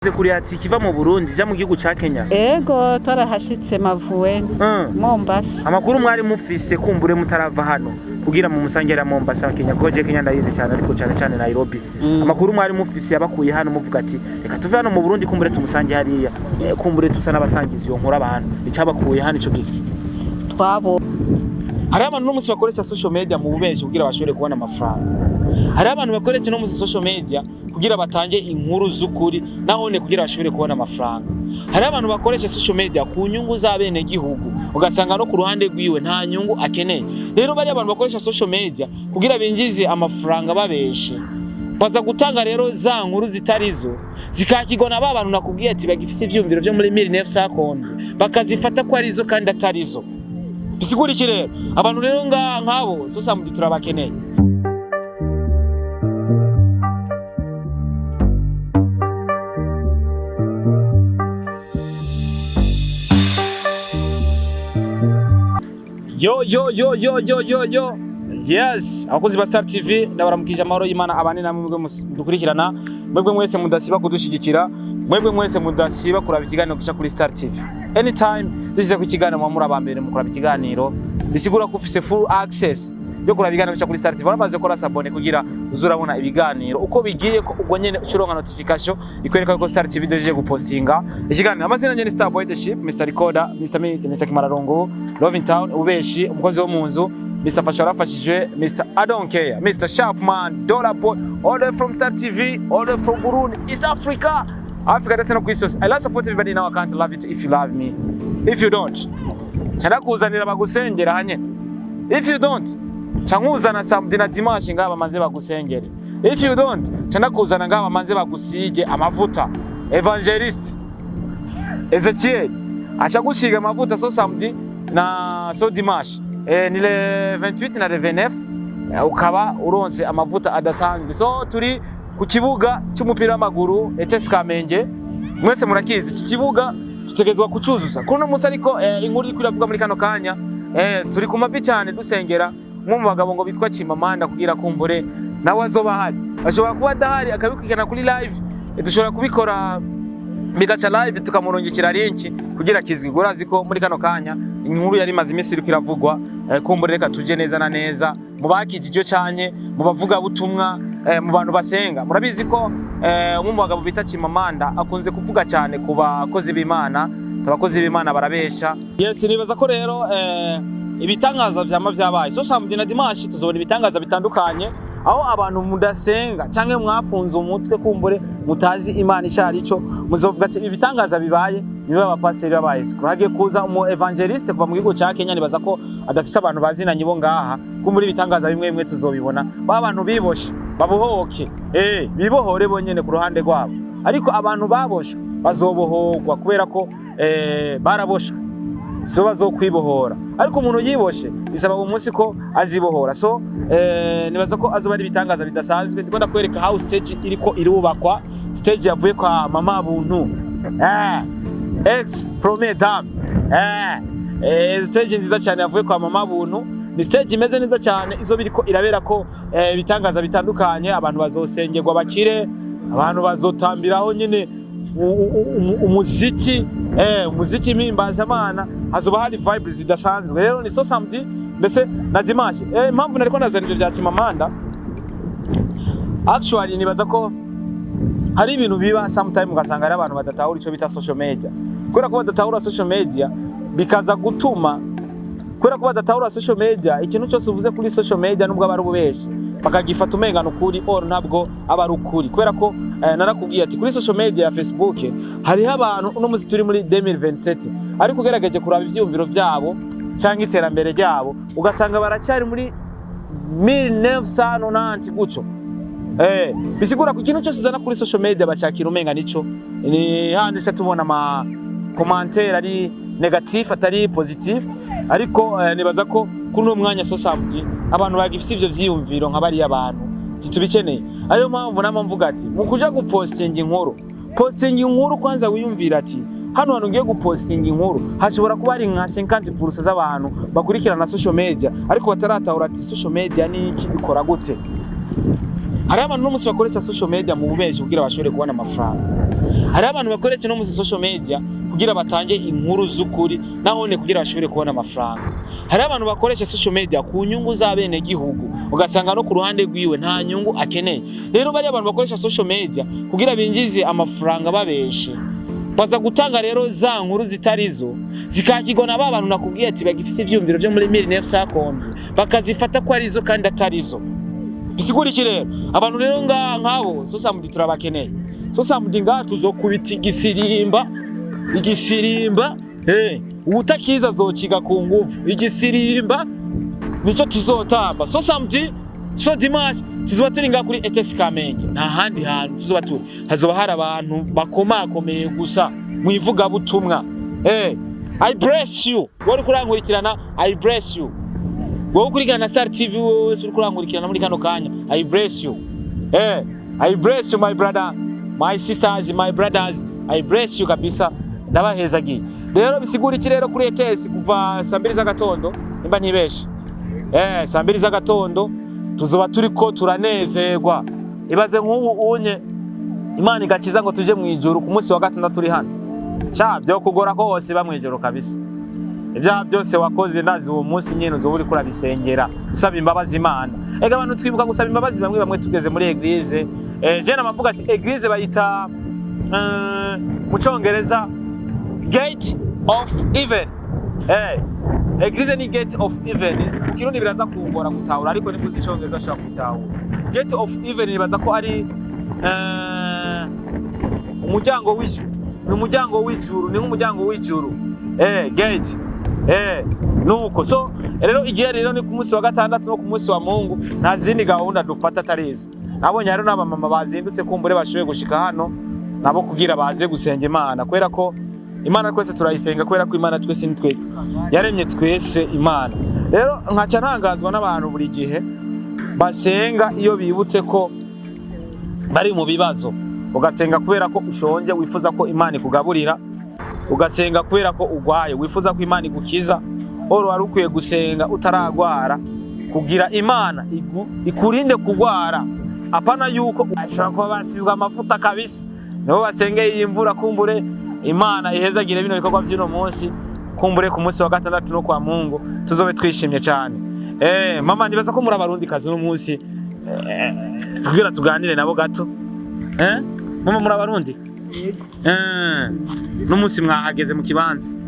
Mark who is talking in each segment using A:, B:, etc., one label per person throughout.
A: Kuri ati kiva mu Burundi ja mu gihugu ca Kenya.
B: Ego twarahashitse Mavueni. Mombasa.
A: Amakuru mwari mufise kumbure mutarava hano kugira mu musangera Mombasa Kenya koje Kenya ndayizi cyane ariko cyane Nairobi. Amakuru mwari mufise yabakuye hano muvuga ati reka tuve hano mu Burundi kumbure tumusange hariya. Kumbure tusa nabasangiza iyo nkora abantu. Icabakuye hano ico gihe.
B: Twabo.
A: Hari abantu no musi bakoresha social media mu bubenshi kugira bashobore kubona amafaranga. Hari abantu bakoresha no musi social media kugira batange inkuru z'ukuri nahone kugira bashobore kubona amafaranga. Hari abantu bakoresha social media ku nyungu z'abene gihugu ugasanga no ku ruhande rwiwe nta nyungu akeneye. Rero bari abantu bakoresha social media kugira binjize amafaranga babeshe. Baza gutanga rero za nkuru zitarizo zikakigona abantu nakubwiye ati bagifise ivyumviro byo muri 1950 bakazifata ko arizo kandi atarizo. Bisigura iki rero abantu rero nkabo so samugi turabakeneye. Yo. Yes, abakozi ba Star TV ndabaramukije amahoro y'Imana abane namwe mwebwe dukurikirana, mwebwe mwese mudasiba kudushigikira, mwebwe mwese mudasiba kuraba ikiganiro gica kuri Star TV. Anytime dusize ku kiganiro muri abambere mu kuraba ikiganiro, bisigura ko ufise full access yo kuraba ikiganiro gica kuri Star TV. Baramaze ko sabone kugira uzurabona ibiganiro uko bigiye ko ubwo nyene ucironka notification ikwereka ko Star TV doje gupostinga ikiganiro. Amazina nyene Star Boy the Ship, Mr Recorder, Mr Meet, Mr Kimararongo, Love in Town, ubeshi umukozi wo munzu, Mr Fashara fashijwe, Mr I don't care, Mr Sharpman, Dollar Boy, order from Star TV, order from Burundi, East Africa. Africa that's no questions. I love support everybody in our country. Love it if you love me. If you don't, cyana kuzanira bagusengera hanye. If you don't, cyanguzana samdina dimanche ngaba manze bagusengere. If you don't, cyana kuzana ngaba manze bagusige amavuta. Evangelist Ezekiel achagusiga amavuta so samedi na so dimanche. Ni le 28 na le 29 ukaba uronse amavuta adasanzwe. So turi ku kibuga cy'umupira w'amaguru ETS Kamenge. Mwese murakizi iki kibuga tutegezwa kucuzuza. Kuno musa ariko inkuru iri kwiravuga muri kano kanya turi ku mavi cyane dusengera mu bagabo ngo bitwa Chimamanda kugira kumbure nawe azoba hari. Ashobora kuba adahari akabikwikana kuri live. Dushobora kubikora bigaca live tukamurungikira link kugira kizwi. Gorazi ko muri kano kanya inkuru yari maze imisi iri kwiravugwa kumbure reka tuje neza na neza mu bakijyo cyane mu bavuga butumwa mu bantu basenga. Murabizi ko mu bagabo bita Chimamanda akunze kuvuga cyane ku bakozi b'Imana, abakozi b'Imana barabesha. Yes, nibaza ko rero ibitangaza byama byabaye. So samedi na dimanche tuzobona ibitangaza bitandukanye aho abantu mudasenga canke mwafunze umutwe kumbure mutazi Imana icari cyo muzovuga ati ibitangaza bibaye niba abapasteri babaye. Hagiye kuza umu evangeliste kuva mu gihugu ca Kenya, nibaza ko adafise abantu bazinanye bo ngaha kumbure ibitangaza bimwe tuzobibona. Ba bantu biboshe babohoke bibohore bonyene ku ruhande rwabo, ariko abantu baboshe bazobohorwa kubera ko baraboshwe so bazokwibohora, ariko umuntu yiboshe bisaba umunsi ko azibohora. So nibaza ko azoba ari ibitangaza bidasanzwe. Ndikunda kwereka how stage iriko irubakwa, stage yavuye kwa mama buntu ex premier dame stage nziza cyane yavuye kwa mama buntu. Ni stage imeze neza cyane, izo biriko irabera ko ibitangaza bitandukanye. Abantu bazosengerwa bakire, abantu bazotambiraho nyine umuziki umuziki mpimbaza Imana, hazoba hari vibes zidasanzwe. Rero ni so samedi mbese na dimanche impamvu nariko nazanira bya Chimamanda actually nibaza ko hari ibintu biba sometime ugasanga ari abantu badatahura ico bita social media. Kubera ko badatahura social media bikaza gutuma kubera ko badatahura social media ikintu cyose uvuze kuri social media nubwo abari ububeshi bakagifata umengano ukuri or nabwo abari ukuri. Kubera ko narakubwiye ati kuri social media ya Facebook hariho abantu uno muzi turi muri 2027 ariko ugerageje kuraba ivyumviro byabo cyangwa iterambere ryabo ugasanga baracyari muri 1990 guco. Bisigura ku kintu cyose uzana kuri social media bacakira umenga nico ni handi se tubona ama commentaire ari negative atari positive, ariko nibaza ko kuno mwanya so samedi abantu bagifite ivyo vyiyumviro nk'abari abantu tubikeneye. Ayo mpamvu namvuga ati mu kuja gupostinga inkuru, postinga inkuru kwanza wiyumvira ati hano hano ngiye gupostinga inkuru hashobora kuba ari nka 50% z'abantu bakurikirana social media ariko bataratahura ati social media ni iki ikora gute. Hari abantu n'umunsi bakoresha social media mu bubeshi kugira bashobore kubona amafaranga. hari abantu bakoresha no muri social media kugira batange inkuru z'ukuri nahone kugira bashobore kubona amafaranga. Hari abantu bakoresha social media ku nyungu za bene gihugu ugasanga no ku ruhande rwiwe nta nyungu akeneye. Rero bari abantu bakoresha social media kugira binjize amafaranga babeshe, baza gutanga rero za nkuru zitarizo zikakigona abantu nakubwiye ati bagifise ivyumviro byo muri 1900 bakazifata ko arizo kandi atarizo. Bisigura iki rero? Abantu rero nkabo Sosamudi turabakeneye. Sosamudi tuzokubita igisirimba ubutakiza zokiga ku nguvu. Igisirimba nico tuzotamba. Sosamudi so dimanche tuzoba turi kuri ETS Kamenge, nta handi hantu tuzoba turi. Hazoba hari abantu bakomakomeye gusa mwivuga butumwa. I bless you. Wari kurankurikirana, I bless you. Wowe kurikirana Star TV wose uri kurankurikirana muri kano kanya, I bless you. I bless you my brother, my sisters, my brothers. I bless you kabisa. Ndabahezagiye. Rero bisigura iki rero kuri ETS kuva 2 z'agatondo nimba ntibeshe. 2 z'agatondo tuzoba turiko turanezerwa. Ibaze nk'ubu unye Imana igakiza ngo tuje mu ijuru ku munsi wa gatandatu turi hano. Byo kugora ko hose bamwijoro kabisa. Ibya byose wakoze nazi uwo munsi nyene uzo uri kurabisengera usaba imbabazi Imana. Ega abantu twibuka gusaba imbabazi bamwe tugeze muri eglise. Je namavuga ati eglise bayita mu Cyongereza Gate of Heaven. Eglise ni Gate of Heaven. Kirundi biraza kungora gutahura ariko nibuzi Cyongereza shaka gutahura. Gate of Heaven nibaza ko ari umuryango w'ijuru. Ni umuryango w'ijuru, ni nk'umuryango w'ijuru. Gate. Nuko so rero igihe rero ni ku munsi wa gatandatu no ku munsi wa Mungu nta zindi gahunda dufata tarizo. Nabonye rero n'aba mama bazindutse kumbure bashoboye gushika hano nabo kugira baze gusenga Imana kwera ko Imana twese turayisenga kwera ko Imana twese nitwe yaremye twese Imana. Rero nkaca ntangazwa n'abantu buri gihe basenga iyo bibutse ko bari mu bibazo. Ugasenga kubera ko ushonje wifuza ko Imana ikugaburira, ugasenga kubera ko ugwaye wifuza ko Imana igukiza. Oro wari ukwiye gusenga utaragwara kugira Imana ikurinde kugwara. Apana yuko ashaka ko basizwa amafuta kabisa nibo basengeye imvura kumbure Imana ihezagire bino bikorwa by'ino munsi kumbure ku munsi wa gatandatu no kwa Mungu tuzobe twishimye cyane. Mama nibaza ko muri abarundi kazi no munsi tugira tuganire nabo gato. Mama muri abarundi?
B: Yego.
A: No munsi mwahageze mu kibanza.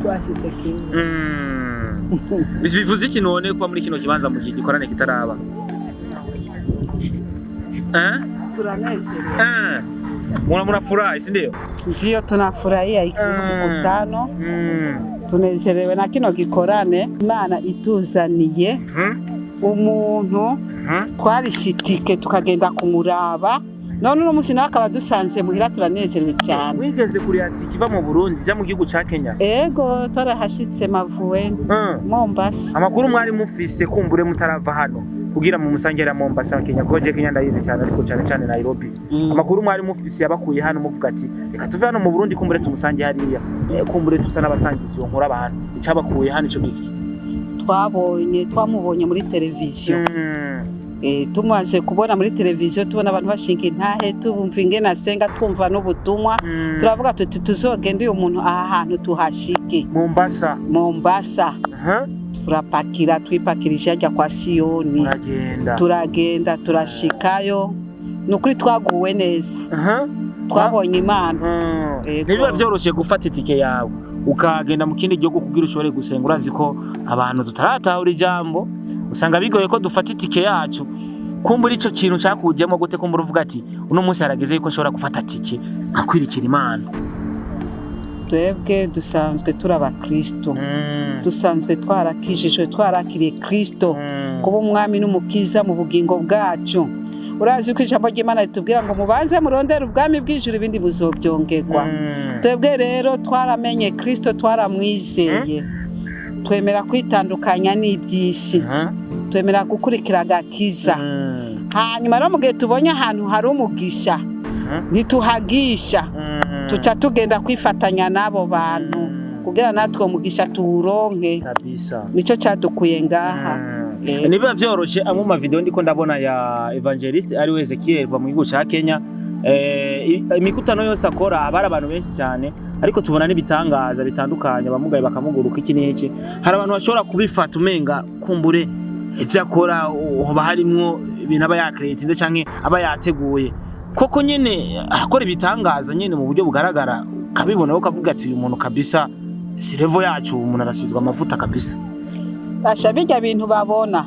B: Twashyize kimwe.
A: Bivuze iki none kwa muri kino kibanza mu gihe gikorane kitaraba?
B: Tunanezerewe.
A: Mnafurahi si ndio?
B: Ndio tunafurahia mkutano. Tunezerewe na kino gikorane Imana ituzaniye umuntu twarishitike tukagenda kumuraba. None uno munsi nawe akaba dusanze muhira turanezerewe cyane.
A: Wigeze kuri ati kiva mu Burundi ja mu gihugu ca Kenya?
B: Ego twarahashitse Mavuwe Mombasa.
A: Amakuru mwari mufise kumbure mutarava hano kugira mu musangera Mombasa Kenya koje Kenya ndayizi cyane ariko cyane Nairobi. Amakuru mwari mufise yabakuye hano muvuga ati reka tuve hano mu Burundi kumbure tumusange hariya. Kumbure tusa n'abasangizi yo nkora abantu. Icabakuye hano ico gihe.
B: Twamubonye muri televiziyo. Tumaze kubona muri televiziyo tubona abantu bashinga intahe tubumva ingene asenga twumva n'ubutumwa turavuga tuti tuzogenda uyu muntu aha hantu tuhashike Mombasa. Turapakira twipakirije ajya kwa Siyoni turagenda turashikayo nukuri twaguwe neza. Twabonye Imana.
A: Nibiba byoroshe gufata itike yawe ukagenda mu kindi gihugu kugira ushobore gusenga urazi ko abantu tutaratahura ijambo usanga bigoye ko dufata itike yacu kumbura ico kintu cyakujemo gute kumbura uvuga ati uno munsi harageze ko nshobora gufata tike akwirikira Imana.
B: Twebwe dusanzwe turaba Kristo. Dusanzwe twarakishijwe twarakiriye Kristo kuba umwami n'umukiza mu bugingo bwacu. Urazi ko ijambo ry'Imana ritubwira ngo mubanze murondera ubwami bw'ijuru ibindi buzobyongerwa. Twebwe rero twaramenye Kristo twaramwizeye. Twemera kwitandukanya n'ibyisi. Twemera gukurikira agakiza. Hanyuma rero mu gihe tubonye ahantu hari umugisha ntituhagisha tuca tugenda kwifatanya n'abo bantu kugira natwe umugisha tuwuronke kabisa. Nico cyadukuye ngaha. Nibiba byoroshe amwe mu video ndiko ndabona ya Evangelist ari Ezekiel va mu gihugu ca Kenya
A: imikutano yose akora abari abantu benshi cyane, ariko tubona n'ibitangaza bitandukanye, abamugaye bakamuguruka iki n'iki. Hari abantu bashobora kubifata umenga kumbure ivyo akora hoba harimwo ibintu aba yakreatinze canke aba yateguye, koko nyene akora ibitangaza nyene mu buryo bugaragara, kabibona ukavuga ati uyu muntu kabisa si level yacu, umuntu arasizwa amavuta kabisa.
B: Basha bijya bintu babona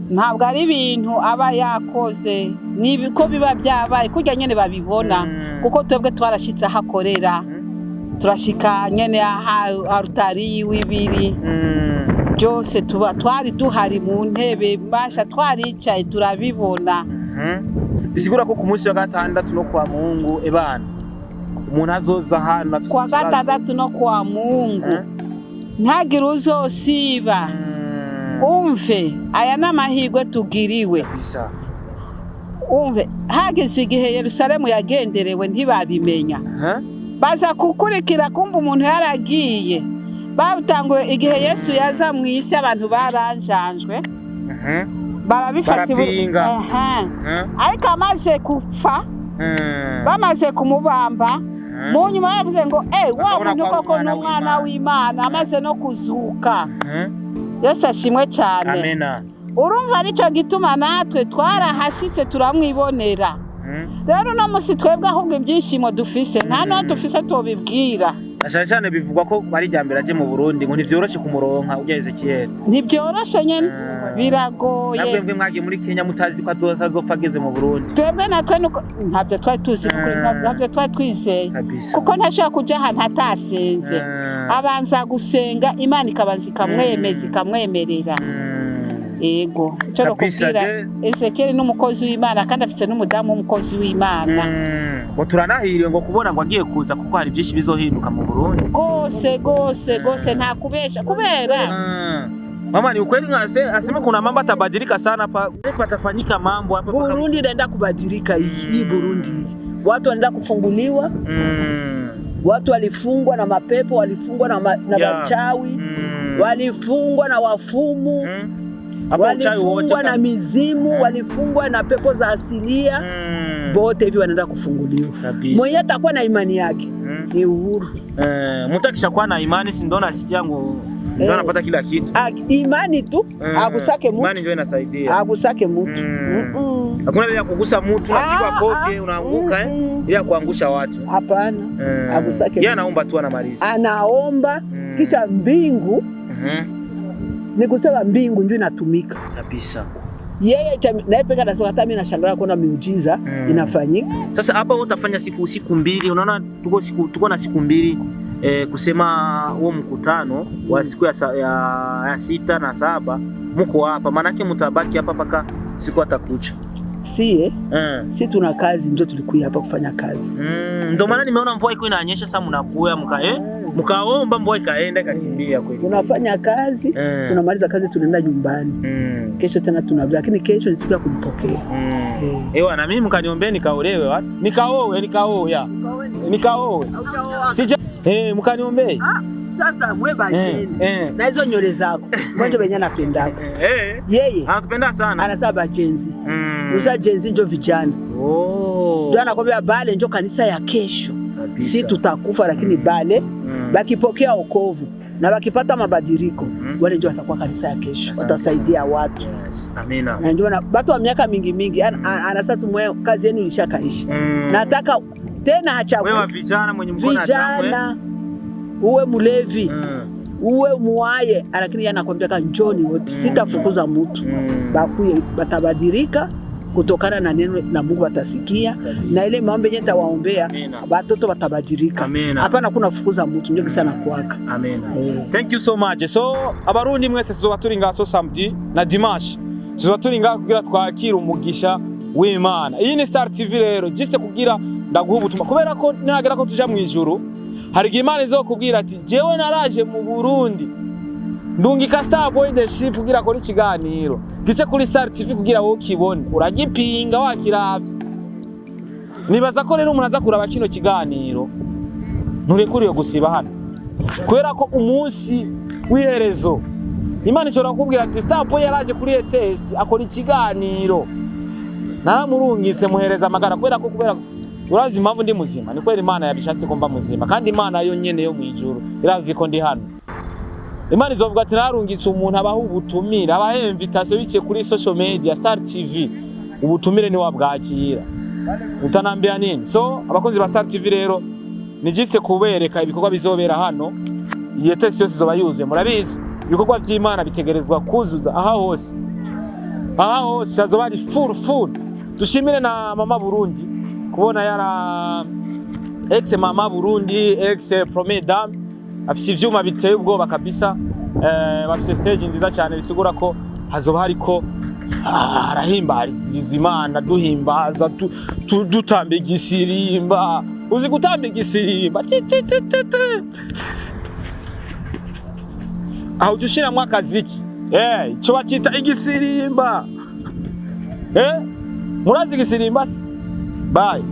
B: ntabwo ari ibintu aba yakoze, nibiko biba byabaye kurya nyene babibona, kuko twebwe twarashitse ahakorera, turashika nyene arutari wibiri, byose tuba twari duhari mu ntebe, basha twaricaye turabibona.
A: Bisigura ko ku munsi wa gatandatu no kwa Mungu ebana umuntu azoza hano afise
B: kwa gatandatu no kwa Mungu ntagire uzosiba. Umve aya n'amahirwe tugiriwe, umve hageze igihe Yerusalemu yagenderewe ntibabimenya, baza kukurikira kumva umuntu yaragiye. Batanguye igihe Yesu yaza mu isi abantu baranjanjwe, barabifata ariko amaze gupfa, bamaze kumubamba, mu nyuma yavuze ngo wa muntu koko n'umwana w'Imana, amaze no kuzuka. Yesu ashimwe cyane.
A: Amena.
B: Urumva arico gituma natwe twarahashitse turamwibonera. Rero no musi twebwe ahubwo ibyishimo dufise nta no dufise tubibwira.
A: Cyane bivugwa ko bari jyambere aje mu Burundi ngo ntivyoroshe kumuronka ugeze Kiyeri.
B: Ntibyoroshe nyene, biragoye.
A: Nabwebwe mwagiye muri Kenya mutazi ko azopfa ageze mu Burundi.
B: Twebwe natwe nuko ntabyo twari tuzi, ntabyo twari twizeye, kuko ntashaka kuja ahantu hatasenze. Abanza gusenga Imana ikabanza ikamwemeza ikamwemerera. Ego cyo rokubwira Ezekiel n'umukozi w'Imana, kandi afite n'umudamu w'umukozi w'Imana.
A: Ngo turanahiriye ngo kubona ngo agiye kuza, kuko hari byinshi bizohinduka mu Burundi gose nta kubesha, kubera mama ni ukweli asema kuna mambo atabadilika sana hapa, patafanyika mambo hapa
C: Burundi inaenda kubadilika. Hii Burundi watu wanaenda kufunguliwa, watu walifungwa na mapepo, walifungwa na wachawi, walifungwa na wafumu, walifungwa na mizimu, walifungwa na pepo za asilia, bote hivi wanaenda kufunguliwa. Mwenye atakuwa na imani yake ni uhuru.
A: Mtu akishakuwa na imani, si ndo nasikia ngo ndio anapata kila kitu.
C: Imani tu, agusake mtu.
A: Imani ndio inasaidia.
C: Agusake mtu.
A: Hakuna ile ya kugusa mtu unapigwa koke unaanguka ile kuangusha watu.
C: Hapana. Agusake.
A: Yeye anaomba tu anamaliza.
C: Anaomba kisha mbingu. Ni kusema mbingu ndio inatumika
A: kabisa.
C: Yeye naye peka anasema hata mimi nashangaa kuona miujiza inafanyika.
A: Sasa hapa wewe utafanya siku mbili, unaona tuko na siku mbili kusema huo mkutano wa siku ya 6 na 7 mko hapa, maana yake mtabaki hapa paka siku atakucha.
C: Si tuna kazi, ndio tulikuja hapa kufanya kazi.
A: Ndio maana nimeona mvua iko inanyesha, sasa mnakuya mkaomba mvua ikaenda ikakimbia kweli.
C: Tunafanya kazi, tunamaliza kazi tunaenda nyumbani. Kesho tena tunarudi, lakini kesho ni siku ya kumpokea.
A: Na mimi mkaniombee nikaolewe wapi? Nikaoe. Sija mkaniombee.
C: Sasa mweba jeni. Na hizo nywele zako. Mwanzo benye anapenda. Yeye
A: anatupenda sana.
C: Anasaba bajenzi. Musa jenzi ndio vijana. Ndio anakwambia bale ndio kanisa ya kesho. Si tutakufa, lakini bale bakipokea wokovu na bakipata mabadiliko, wale ndio watakuwa kanisa ya kesho, watasaidia watu.
A: Amina.
C: Na ndio watu wa miaka mingi anasema tumwe kazi yenu ilishakaisha. Nataka tena hachague
A: wewe vijana mwenye mkono
C: vijana, uwe mlevi, uwe muaye, lakini yeye anakuambia njoni wote, sitafukuza mtu. Bakuye batabadilika kutokana na neno la Mungu, watasikia na ile maombi yenyewe tawaombea, watoto watabadilika. Hapana kuna fukuza mtu, ndio kisana kuaka.
A: Amen. Thank you so much. So abarundi mwese tuzobaturinga so samedi na dimanche tuzobaturinga kugira twakira umugisha w'Imana. Iyi ni Star TV rero just kugira ndaguha ubutumwa, kubera ko nagera ko tuja mu ijuru, hari Imana izokubwira ati jewe naraje mu Burundi ndungika Star Boy the Ship kugira ko ikiganiro gice kuri Star TV kugira wowe kibone uragipinga wakiravye. Nibaza ko rero umuntu aza kuraba kino kiganiro nturekuriye gusiba hano, kubera ko umunsi w'iherezo Imana ishobora kukubwira ati Star Boy yaraje kuri ETS akora ikiganiro, naramurungitse muhereza amagara, kubera urazi impamvu ndi muzima ni kwera Imana yabishatse ko mba muzima kandi Imana yo nyene yo mwijuru irazi ko ndi hano. Imana izovuga ati narungitse umuntu abaho ubutumira abaha invitation biciye kuri social media Star TV ubutumire ni wabwakira utanambia nini. So abakunzi ba Star TV rero ni juste kubereka ibikorwa bizobera hano iyo test yose zoba yuzuye. Murabizi ibikorwa by'Imana bitegerezwa kuzuza aha hose hazoba ari full. Dushimire na Mama Burundi kubona yara ex Mama Burundi ex Premier Dame afise ivyuma biteye ubwoba kabisa, bafise stage nziza cyane bisigura ko hazoba hariko arahimbariza Imana duhimbaza dutamba igisirimba. Uzi gutamba igisirimba aho ujushira mwakaziki cyo bacita igisirimba murazi igisirimba. Bye.